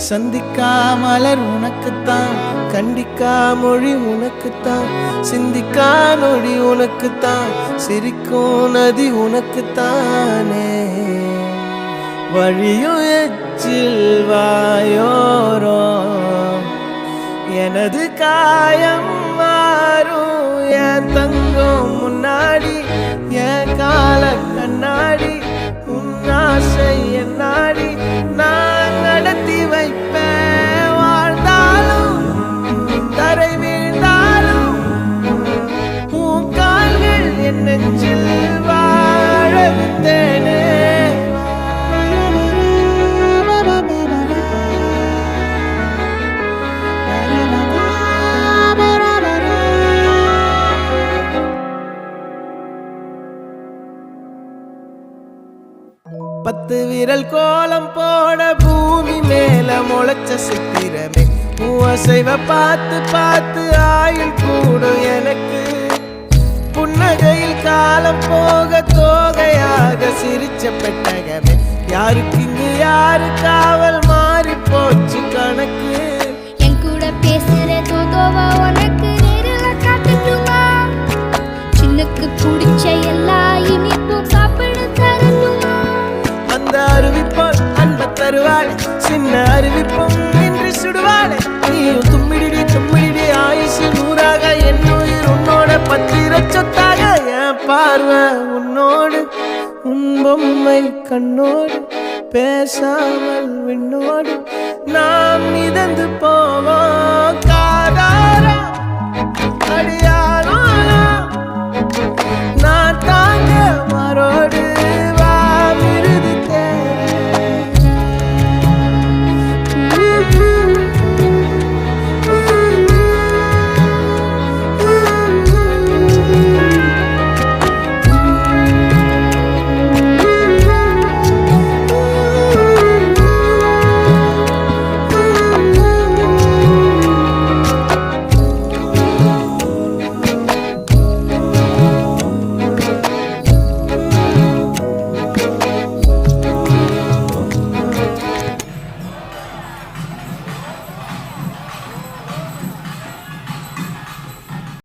சந்திக்கா மலர் உனக்குத்தான், கண்டிக்கா மொழி உனக்குத்தான், சிந்திக்கா நொடி உனக்குத்தான், சிரிக்கும் நதி உனக்குத்தானே. வழியும் எச்சில் வாயோரோ எனது காயம் மாறும். என் தங்கம் முன்னாடி என் கால கண்ணாடி, உன் ஆசை என் நாடி நான் நடத்தி வைப்பேன். வாழ்ந்தாலும் தரை வீழ்ந்தாலும் உன் கால்கள் என் நெஞ்சில் வாழ விட்டேனே. பத்து விரல் கோலம் போட பூமி மேல முளைச்ச சித்திரமே, அசைவ பார்த்து பார்த்து ஆயுள் கூடும் எனக்கு. புன்னகையில் காலம் போக தோகையாக சிரிச்ச பெட்டகமே, யாருக்கு இங்கு யாரு காவல் மாறி போச்சு கணக்கு. என் கூட பேசுற தோதோவா உனக்கு நேரில் காட்டட்டுமா? சின்னுக்கு பிடிச்ச எல்லா இனிப்பும் சாப்பிட தரட்டுமா? அந்த அருவிப்போல் அன்ப தருவாள், சின்ன அருவிப்பும் நின்று சுடுவாளே. நீயும் தும்மிடி தும்மிடி ஆயுசு நூறாக, என் உயிர் உன்னோட பத்திர சொத்தாக. என் பார்வை உன்னோடு, உன் பொம்மை கண்ணோடு, பேசாமல் விண்ணோடு நாம் மிதந்து போவோம்.